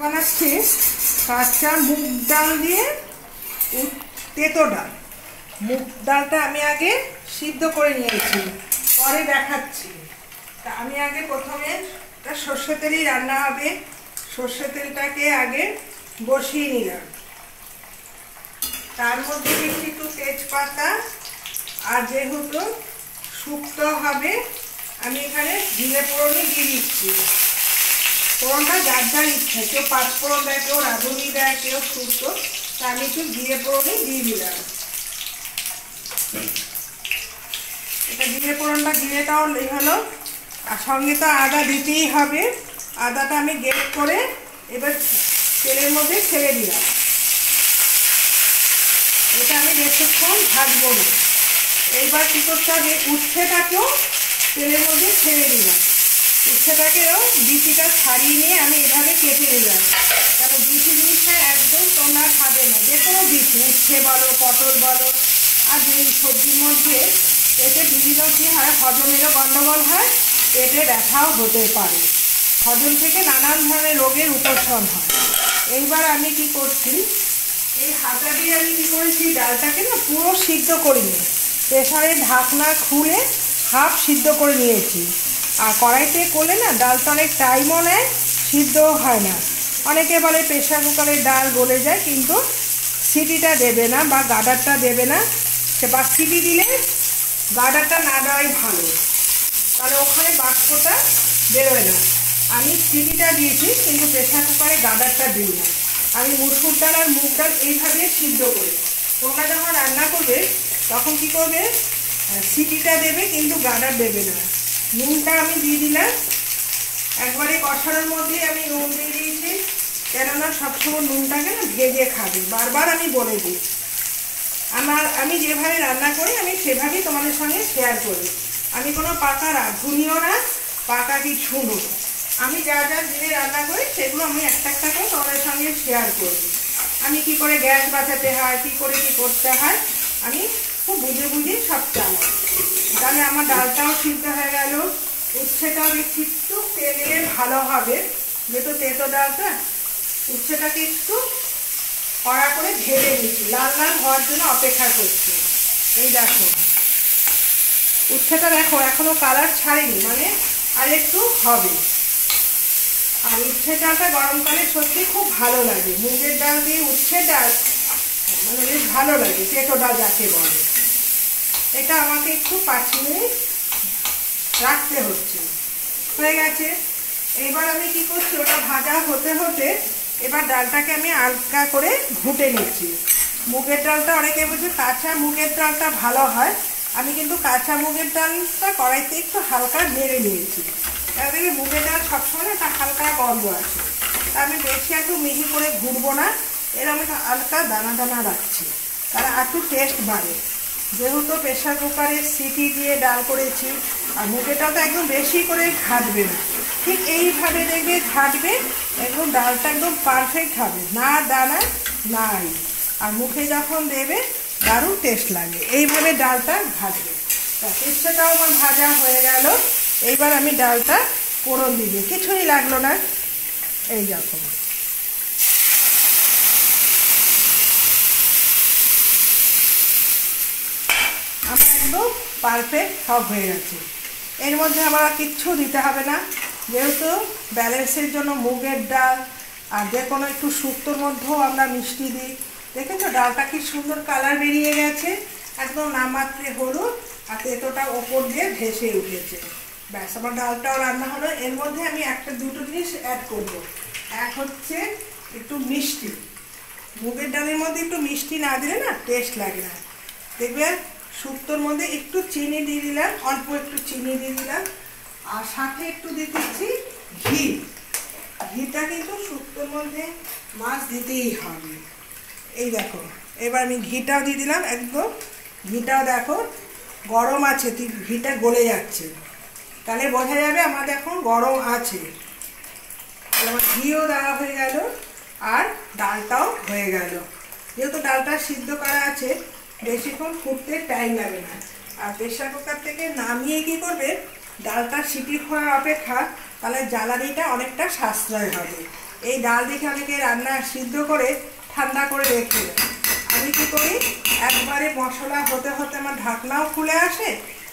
বানাচ্ছি কাঁচা মুগ ডাল দিয়ে তেতো ডাল। মুগ ডালটা আমি আগে সিদ্ধ করে নিয়েছি, পরে দেখাচ্ছি। তা আমি আগে প্রথমে সর্ষে তেলই রান্না হবে, সর্ষে তেলটাকে আগে বসিয়ে নিলাম। তার মধ্যে দিচ্ছি একটু তেজপাতা, আর যেহেতু শুক্তো হবে আমি এখানে জিরে ফোড়নই দিয়ে দিচ্ছি। ফোড়নটা যার যার ইচ্ছা, কেউ পাঁচ ফোড়ন দেয়, কেউ রাঁধুনি দেয়, কেউ শুক্তো, তা আমি একটু জিরে ফোড়নই দিয়ে দিলাম। এটা জিরে ফোড়নটা জিরেটাও হলো, আর সঙ্গে তো আদা দিতেই হবে। আদাটা আমি গ্রেট করে এবার তেলের মধ্যে ছেড়ে দিলাম। এটা আমি বেশিক্ষণ ভাজবো না। এইবার কী করতে হবে, উচ্ছেটাকেও তেলের মধ্যে ছেড়ে দিলাম। উচ্ছেটাকেও বিচিটা ছাড়িয়ে নিয়ে আমি এভাবে কেটে নিলাম। কারণ বিচি জিনিসটা একদম তোমরা খাবে না, যে কোনো বিচি, উচ্ছে বলো, পটল বলো। আর এই সবজির মধ্যে পেটে বিভিন্ন কী হয়, হজমেরও গণ্ডগোল হয়, পেটে ব্যথাও হতে পারে, হজম থেকে নানান ধরনের রোগের উপশম হয়। এইবার আমি কি করছি, এই হাতা দিয়ে আমি কী করেছি, ডালটাকে না পুরো সিদ্ধ করিনি, প্রেসারের ঢাকনা খুলে হাফ সিদ্ধ করে নিয়েছি। আর কড়াইতে করলে না ডালটা অনেক টাইমও নেয়, সিদ্ধও হয় না। অনেকে বলে প্রেসার কুকারের ডাল গলে যায়, কিন্তু সিটিটা দেবে না বা গার্ডারটা দেবে না, বা সিটি দিলে গার্ডারটা না দেওয়াই ভালো, তাহলে ওখানে বাষ্পটা বেরোয় না। আমি সিটিটা দিয়েছি, কিন্তু প্রেসার কুকারে গার্ডারটা দিই না। আমি মুসুর ডাল আর মুগ ডাল এইভাবে সিদ্ধ করি। তোমরা যখন রান্না করবে তখন কি করবে, সিটিটা দেবে, কিন্তু গার্ডার দেবে না। নুনটা আমি দিয়ে দিলাম, একবারে কষানোর মধ্যেই আমি নুন দিয়ে দিয়েছি, কেননা সবসময় নুনটাকে না ভেজে খাবে, বারবার আমি বলে দিই। আমি যেভাবে রান্না করি আমি সেভাবেই তোমাদের সঙ্গে শেয়ার করি। আমি কোনো পাকা রাঁধুনিও না, পাকা কিছু নয়। আমি যা যা দিয়ে রান্না করি সেগুলো আমি একটা একটা করে তোমাদের সঙ্গে শেয়ার করি। আমি কি করে গ্যাস বাঁচাতে হয়, কি করে কি করতে হয়, আমি খুব বুঝে বুঝে সব চালাই। তাহলে আমার ডালটাও সিদ্ধ হয়ে গেল, উচ্ছেটাও দেখছি একটু তেলে ভালো হবে, যেহেতু তেতো ডালটা। উচ্ছেটাকে একটু কড়া করে ভেজে নিচ্ছি, লাল লাল হওয়ার জন্য অপেক্ষা করছি। এই দেখো উচ্ছেটা দেখো এখনো কালার ছাড়েনি, মানে আর একটু হবে। আর উচ্ছে ডালটা গরমকালে সত্যি খুব ভালো লাগে, মুগের ডাল দিয়ে উচ্ছে ডাল মানে বেশ ভালো লাগে, তেতো ডাল যাকে বলে। এটা আমাকে একটু 5 মিনিট রাখতে হচ্ছে। হয়ে গেছে। এইবার আমি কি করছি, ওটা ভাজা হতে হতে এবার ডালটাকে আমি হালকা করে ঘুটে নিচ্ছি। মুগের ডালটা অনেকে বলছে কাঁচা মুগের ডালটা ভালো হয়, আমি কিন্তু কাঁচা মুগের ডালটা কড়াইতে একটু হালকা নেড়ে নিয়েছি। তাহলে মুগের ডাল সবসময় একটা হালকা গন্ধ আসে, তা আমি বেশি একটু মিহি করে ঘুরবো না, এরকম একটা হালকা দানা দানা রাখছি, তারা একটু টেস্ট বাড়ে। যেহেতু প্রেসার কুকারে সিটি দিয়ে ডাল করেছি, আর মুগের ডালটা একদম বেশি করে ঘাটবে না, ঠিক এইভাবে দেখবে ঘাটবে, একদম ডালটা একদম পারফেক্ট হবে, না দানা নাই। আর মুখে যখন দেবে দারুণ টেস্ট লাগে, এইভাবে ডালটা ঘাটবে। তা উচ্ছেটাও আমার ভাজা হয়ে গেল। এইবার আমি ডালটা ফোড়ন দিবি, কিছুই লাগলো না। এই যখন আমার একদম পারফেক্ট সব হয়ে গেছে। এর মধ্যে আমার আর কিচ্ছু দিতে হবে না, যেহেতু ব্যালেন্সের জন্য মুগের ডাল, আর যে কোনো একটু শুক্তোর মধ্যেও আমরা মিষ্টি দিই। দেখেছো ডালটা কি সুন্দর কালার বেরিয়ে গেছে, একদম নামাত্রে হলুদ, আর তেতোটা ওপর দিয়ে ভেসে উঠেছে। ব্যাস আমার ডালটাও রান্না হলো। এর মধ্যে আমি দুটো জিনিস অ্যাড করব। এক হচ্ছে একটু মিষ্টি, মুগের ডালের মধ্যে একটু মিষ্টি না দিলে না টেস্ট লাগে না। দেখবে শুক্তোর মধ্যে একটু চিনি দিয়ে দিলাম, অল্প একটু চিনি দিয়ে দিলাম, আর সাথে একটু দিয়ে দিচ্ছি ঘি। ঘিটা কিন্তু শুক্তোর মধ্যে মাছ দিতেই হবে। এই দেখো এবার আমি ঘিটাও দিয়ে দিলাম, একদম ঘিটাও দেখো গরম আছে, ঘিটা গলে যাচ্ছে, তাহলে বোঝা যাবে আমাদের এখন গরম আছে। আমার ঘিও দেওয়া হয়ে গেল, আর ডালটাও হয়ে গেল। যেহেতু ডালটা সিদ্ধ করা আছে, বেশিক্ষণ ফুটতে টাইম লাগে না। আর প্রেসার কুকার থেকে নামিয়ে কি করবে, ডালটা সিটি হওয়ার অপেক্ষা, তাহলে জ্বালানিটা অনেকটা সাশ্রয় হবে। এই ডাল দেখে অনেকে রান্না সিদ্ধ করে ঠান্ডা করে রেখে দেয়। আমি কী করি, একবারে মশলা হতে হতে আমার ঢাকনাও খুলে আসে।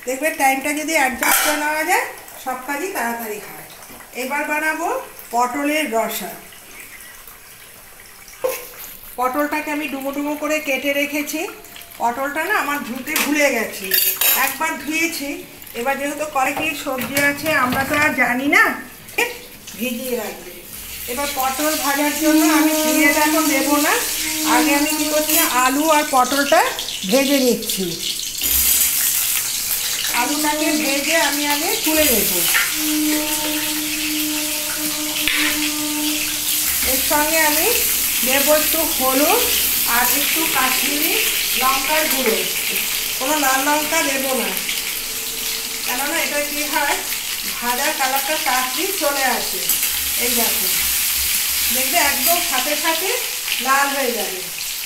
দেখবে টাইমটা যদি অ্যাডজাস্ট করে নেওয়া যায় সব কাজই তাড়াতাড়ি হয়। এবার বানাবো পটলের রসা। পটলটাকে আমি ডুমো ডুমো করে কেটে রেখেছি। পটলটা না আমার ধুতে ভুলে গেছি, একবার ধুয়েছি। এবার যেহেতু কয়েকটি সবজি আছে আমরা তো আর জানি না, ভিজিয়ে রাখবে। এবার পটল ভাজার জন্য আমি জিরেটা এখন দেবো না, আগে আমি কী করছি, আলু আর পটলটা ভেজে নিচ্ছি। আলুটাকে ভেজে আমি আগে তুলে নেব। এর সঙ্গে আমি দেবো একটু হলুদ আর একটু কাশ্মীরি লঙ্কার গুঁড়ো। কোনো লাল লঙ্কা দেবো না, কেননা এটা কী হয়, ভাজার কালারটা তাড়াতাড়ি চলে আসে। এই দেখো, দেখবে একদম সাথে সাথে লাল হয়ে যাবে।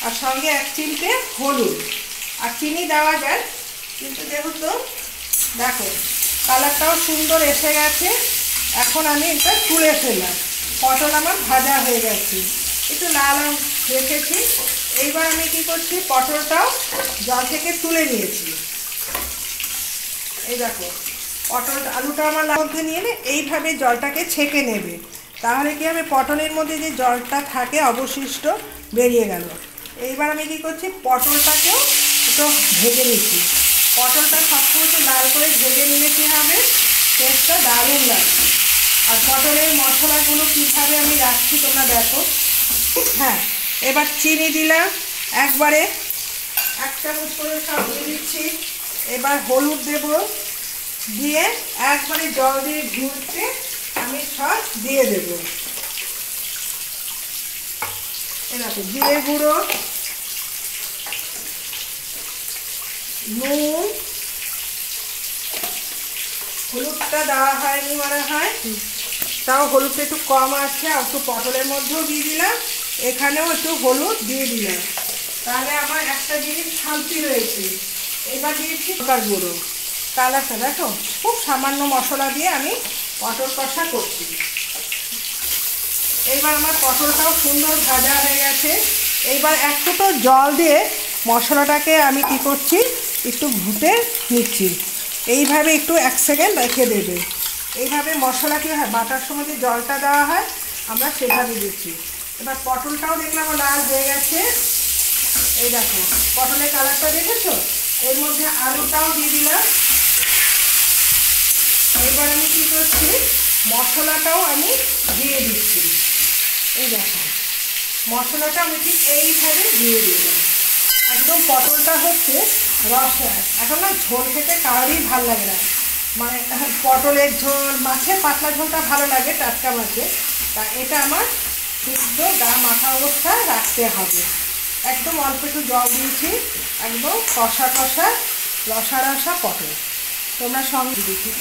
আর সঙ্গে 1 চিমটে হলুদ আর চিনি দেওয়া যায়, কিন্তু যেহেতু দেখো কালারটাও সুন্দর এসে গেছে, এখন আমি এটা তুলে ফেললাম। পটল আমার ভাজা হয়ে গেছে, একটু লাল রেখেছি। এইবার আমি কি করছি, পটলটাও জল থেকে তুলে নিয়েছি। এই দেখো পটল আলুটা আমার মধ্যে নিয়ে এইভাবে জলটাকে ছেঁকে নেবে, তাহলে কি হবে, পটলের মধ্যে যে জলটা থাকে অবশিষ্ট বেরিয়ে গেল। এইবার আমি কী করছি, পটলটাকেও একটু ভেজে নিচ্ছি। পটলটা সবসময় একটু লাল করে ভেজে নিলে কী হবে, টেস্টটা দারুণ লাগবে। আর পটলের মশলাগুলো কীভাবে আমি রাখছি তোমরা দেখো। হ্যাঁ, এবার চিনি দিলাম একবারে 1 চামচ করে সব দিয়ে দিচ্ছি। এবার হলুদ দেব, দিয়ে একবারে জল দিয়ে ঘুরতে আমি সব দিয়ে দেব। এরকম জিরে গুঁড়ো, নুন, হলুদটা দেওয়া হয়নি মনে হয়, তাও হলুদটা একটু কম আছে। আর একটু পটলের মধ্যেও দিয়ে দিলাম, এখানেও একটু হলুদ দিয়ে দিলাম, তাহলে আমার একটা জিনিস শান্তি রয়েছে। এবার দিয়েছি লঙ্কার গুঁড়ো, কালারটা দেখো, খুব সামান্য মশলা দিয়ে আমি পটল কষা করছি। এইবার আমার পটলটাও সুন্দর ভাজা হয়ে গেছে। এইবার একটু তো জল দিয়ে মশলাটাকে আমি কি করছি, একটু ঘুটে নিচ্ছি। এইভাবে একটু 1 সেকেন্ড রেখে দেবে। এইভাবে মশলা কী হয়, বাটার সময় যে জলটা দেওয়া হয় আমরা সেভাবে দিচ্ছি। এবার পটলটাও দেখলাম লাল হয়ে গেছে। এই দেখো পটলের কালারটা দেখেছো, এর মধ্যে আলুটাও দিয়ে দিলাম। এইবার আমি কী করছি, মশলাটাও আমি দিয়ে দিচ্ছি। এই দেখো মশলাটা আমি ঠিক এইভাবে দিয়ে দিলাম। একদম পটলটা হচ্ছে রসা। এখন না ঝোল খেতে কারোরই ভালো লাগে না, মানে পটলের ঝোল, মাছের পাতলা ঝোলটা ভালো লাগে টাটকা মাছের, তা এটা আমার সিদ্ধ গা মাথা অবস্থায় রাখতে হবে। একদম অল্প একটু জল দিয়েছি, একদম কষা কষা রসা রসা পটল। তোমরা সঙ্গে দেখি।